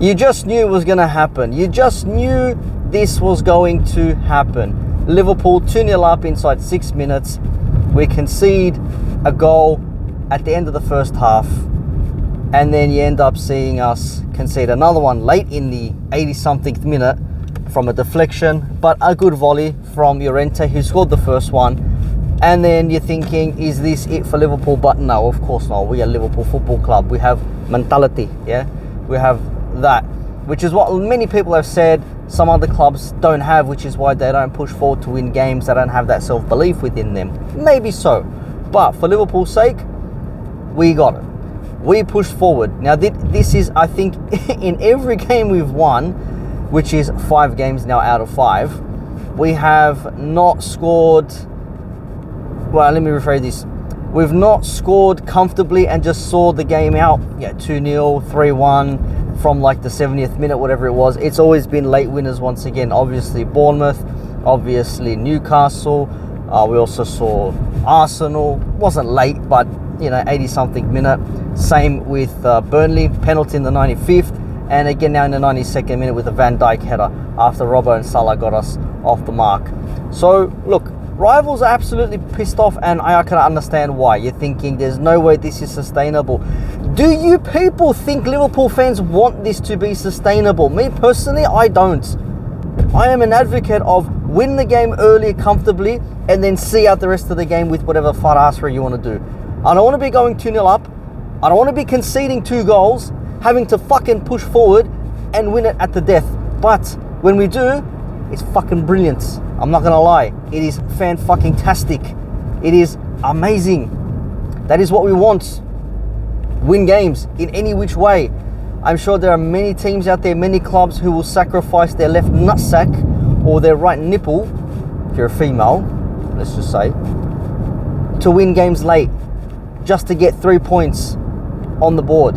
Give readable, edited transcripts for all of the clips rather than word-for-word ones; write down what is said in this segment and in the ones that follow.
You just knew it was going to happen. You just knew this was going to happen. Liverpool 2-0 up inside 6 minutes. We concede a goal at the end of the first half. And then you end up seeing us concede another one late in the 80-something minute from a deflection. But a good volley from Llorente, who scored the first one. And then you're thinking, is this it for Liverpool? But no, of course not. We are Liverpool Football Club. We have mentality, yeah? We have that, which is what many people have said some other clubs don't have, which is why they don't push forward to win games. They don't have that self-belief within them. Maybe so. But for Liverpool's sake, we got it. We pushed forward. Now, this is, I think, in every game we've won, which is 5 games now out of 5, we have not scored... Well, let me rephrase this. We've not scored comfortably and just saw the game out, 2-0, 3-1, from like the 70th minute, whatever it was. It's always been late winners once again. Obviously Bournemouth, obviously Newcastle. We also saw Arsenal. Wasn't late, but 80-something minute. Same with Burnley, penalty in the 95th. And again now in the 92nd minute with a Van Dijk header after Robertson and Salah got us off the mark. So, look, rivals are absolutely pissed off, and I can understand why. You're thinking there's no way this is sustainable. Do you people think Liverpool fans want this to be sustainable? Me personally, I don't. I am an advocate of win the game early comfortably and then see out the rest of the game with whatever farasra you want to do. I don't want to be going 2-0 up. I don't want to be conceding 2 goals, having to fucking push forward and win it at the death. But when we do, it's fucking brilliant. I'm not gonna lie, it is fan-fucking-tastic. It is amazing. That is what we want. Win games in any which way. I'm sure there are many teams out there, many clubs who will sacrifice their left nutsack or their right nipple, if you're a female, let's just say, to win games late, just to get 3 points on the board,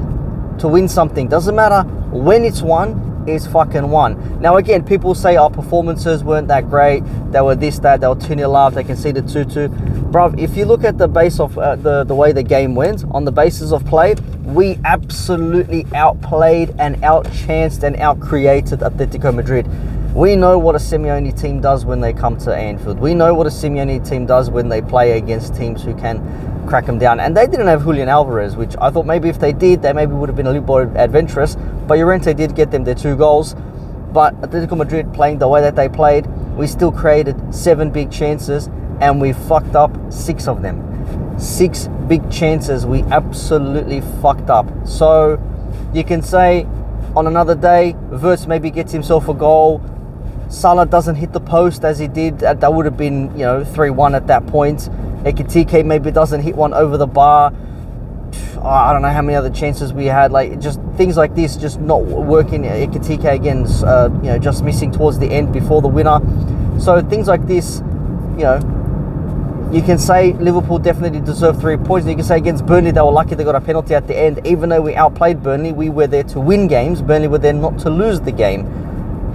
to win something. Doesn't matter when it's won, is fucking won. Now again, people say our performances weren't that great. They were this, that, they were 2-0 up, they conceded 2-2. Bruv, if you look at the base of the way the game went, on the basis of play, we absolutely outplayed and outchanced and outcreated Atletico Madrid. We know what a Simeone team does when they come to Anfield. We know what a Simeone team does when they play against teams who can crack them down. And they didn't have Julian Alvarez, which I thought maybe if they did, they maybe would have been a little more adventurous. But Llorente did get them their 2 goals. But Atletico Madrid playing the way that they played, we still created 7 big chances and we fucked up 6 of them. 6 big chances we absolutely fucked up. So you can say on another day, Virgil maybe gets himself a goal. Salah doesn't hit the post as he did. That would have been, 3-1 at that point. Ekitike maybe doesn't hit one over the bar. I don't know how many other chances we had. Like, just things like this just not working. Ekitike again, just missing towards the end before the winner. So things like this, you can say Liverpool definitely deserved 3 points. You can say against Burnley, they were lucky they got a penalty at the end. Even though we outplayed Burnley, we were there to win games. Burnley were there not to lose the game.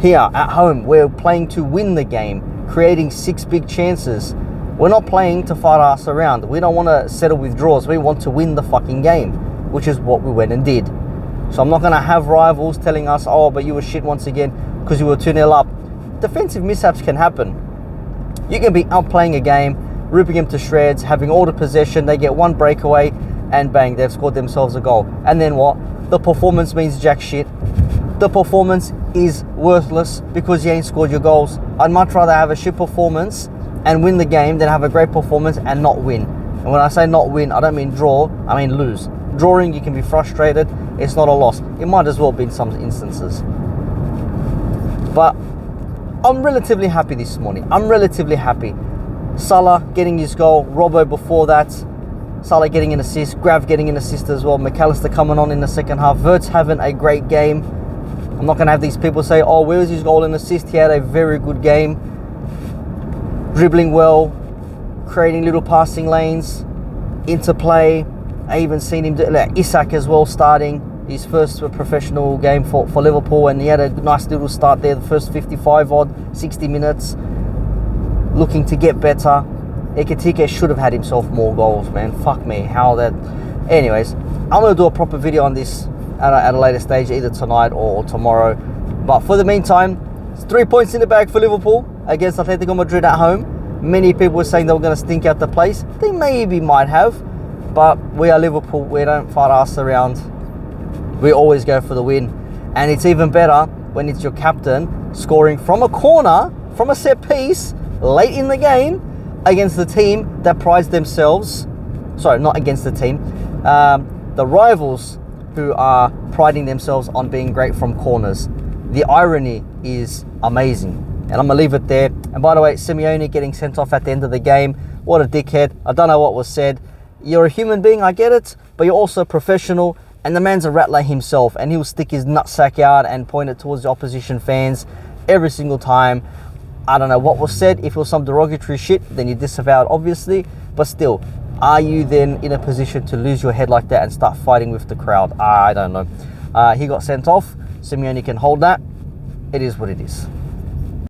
Here, at home, we're playing to win the game, creating 6 big chances. We're not playing to fight us around. We don't want to settle with draws. We want to win the fucking game, which is what we went and did. So I'm not going to have rivals telling us, oh, but you were shit once again because you were 2-0 up. Defensive mishaps can happen. You can be outplaying a game, ripping them to shreds, having all the possession, they get 1 breakaway, and bang, they've scored themselves a goal. And then what? The performance means jack shit. The performance is worthless because you ain't scored your goals. I'd much rather have a shit performance and win the game than have a great performance and not win. And when I say not win, I don't mean draw, I mean lose. Drawing, you can be frustrated, it's not a loss. It might as well be in some instances. But I'm relatively happy this morning. I'm relatively happy. Salah getting his goal, Robbo before that, Salah getting an assist, Grav getting an assist as well, McAllister coming on in the second half, Virgil having a great game. I'm not going to have these people say, oh, where was his goal and assist? He had a very good game. Dribbling well, creating little passing lanes, interplay. I even seen him do Isak as well, starting his first professional game for Liverpool, and he had a nice little start there, the first 60 minutes, looking to get better. Ekitike should have had himself more goals, man. Fuck me, how that... Anyways, I'm going to do a proper video on this at a later stage, either tonight or tomorrow. But for the meantime, it's 3 points in the bag for Liverpool against Atletico Madrid at home. Many people were saying they were going to stink out the place. They maybe might have, but we are Liverpool. We don't fight us around. We always go for the win. And it's even better when it's your captain scoring from a corner, from a set piece, late in the game, against the team that prides themselves. Sorry, not against the team. The rivals who are priding themselves on being great from corners. The irony is amazing. And I'm going to leave it there. And by the way, Simeone getting sent off at the end of the game. What a dickhead. I don't know what was said. You're a human being, I get it. But you're also a professional. And the man's a rattler himself. And he'll stick his nutsack out and point it towards the opposition fans every single time. I don't know what was said. If it was some derogatory shit, then you disavow it, obviously. But still, are you then in a position to lose your head like that and start fighting with the crowd? I don't know. He got sent off. Simeone can hold that. It is what it is.